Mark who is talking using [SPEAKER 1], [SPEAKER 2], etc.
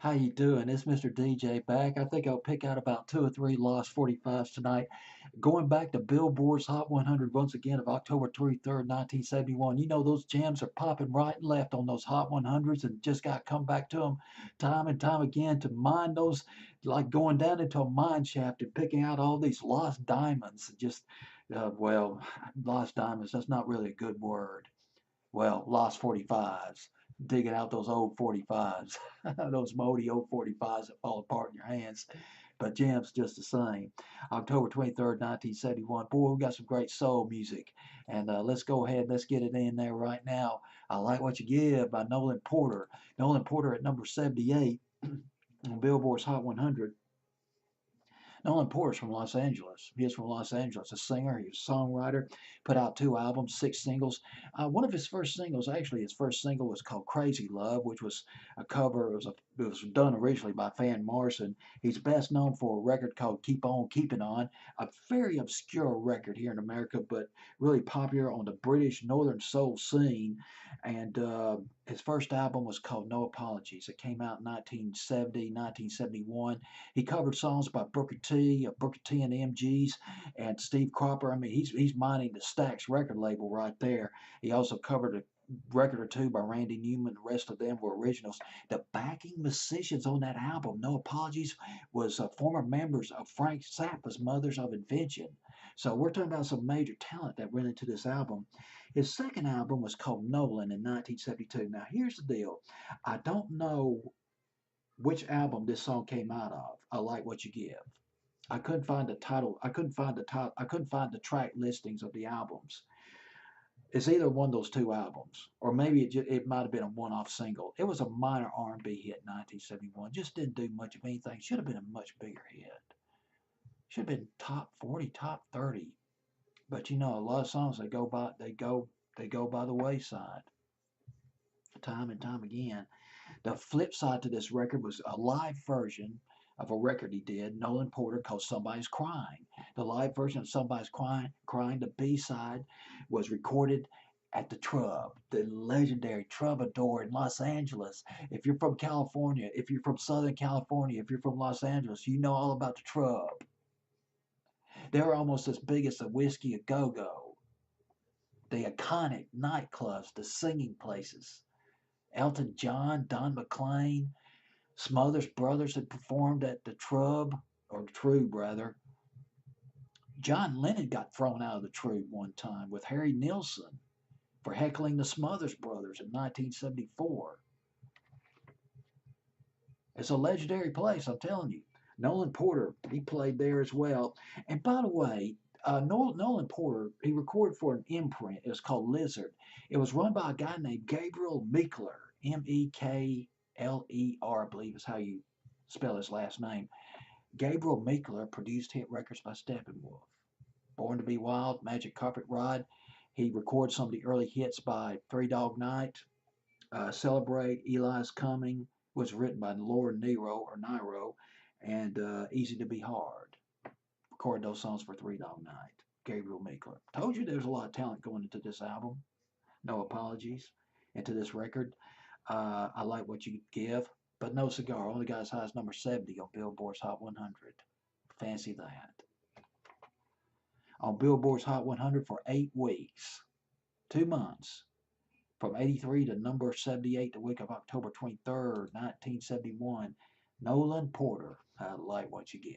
[SPEAKER 1] How you doing? It's Mr. DJ back. I think I'll pick out about two or three Lost 45s tonight. Going back to Billboard's Hot 100 once again of October 23rd, 1971. You know those jams are popping right and left on those Hot 100s, and just got to come back to them time and time again to mine those, like going down into a mine shaft and picking out all these lost diamonds. Well, lost diamonds, that's not really a good word. Well, lost 45s, digging out those old 45s, those moldy old 45s that fall apart in your hands. But Jim's just the same. October 23rd, 1971. Boy, we got some great soul music. And let's go ahead, let's get it in there right now. I Like What You Give by Nolan Porter. Nolan Porter at number 78 on Billboard's Hot 100. Nolan Porter's from Los Angeles. He is from Los Angeles, a singer, he was a songwriter, put out two albums, six singles. One of his first singles, actually, his first single was called Crazy Love, which was a cover. It was done originally by Van Morrison. He's best known for a record called Keep On Keeping On, a very obscure record here in America, but really popular on the British Northern Soul scene. And his first album was called No Apologies. It came out in 1970, 1971. He covered songs by Booker T and the MGs, and Steve Cropper. I mean, he's mining the Stax record label right there. He also covered a record or two by Randy Newman. The rest of them were originals. The backing musicians on that album, No Apologies, was former members of Frank Zappa's Mothers of Invention. So we're talking about some major talent that went into this album. His second album was called Nolan in 1972. Now here's the deal. I don't know which album this song came out of. I Like What You Give. I couldn't find the title. I couldn't find the title. I couldn't find the track listings of the albums. It's either one of those two albums, or maybe it might have been a one-off single. It was a minor R&B hit in 1971. Just didn't do much of anything. Should have been a much bigger hit. Should have been top 40, top 30. But you know, a lot of songs they go by the wayside, time and time again. The flip side to this record was a live version of a record he did, Nolan Porter, called Somebody's Crying. The live version of Crying, the B side, was recorded at the Trub, the legendary Troubadour in Los Angeles. If you're from California, if you're from Southern California, if you're from Los Angeles, you know all about the Trub. They're almost as big as the Whiskey a Go Go, the iconic nightclubs, the singing places. Elton John, Don McLean, Smothers Brothers had performed at the Trub, or Trube rather. John Lennon got thrown out of the Trube one time with Harry Nilsson for heckling the Smothers Brothers in 1974. It's a legendary place, I'm telling you. Nolan Porter, he played there as well. And by the way, Nolan Porter, he recorded for an imprint. It was called Lizard. It was run by a guy named Gabriel Meekler, Mekler, I believe is how you spell his last name. Gabriel Meekler produced hit records by Steppenwolf. Born to Be Wild, Magic Carpet Ride. He recorded some of the early hits by Three Dog Night, Celebrate, Eli's Coming, was written by Lauren Nero, and Easy to Be Hard. Recorded those songs for Three Dog Night. Gabriel Meekler. Told you there's a lot of talent going into this album. No apologies. Into this record. I Like What You Give, but no cigar. Only got as high as number 70 on Billboard's Hot 100. Fancy that. On Billboard's Hot 100 for 8 weeks, 2 months, from 83 to number 78 the week of October 23rd, 1971. Nolan Porter, I Like What You Give.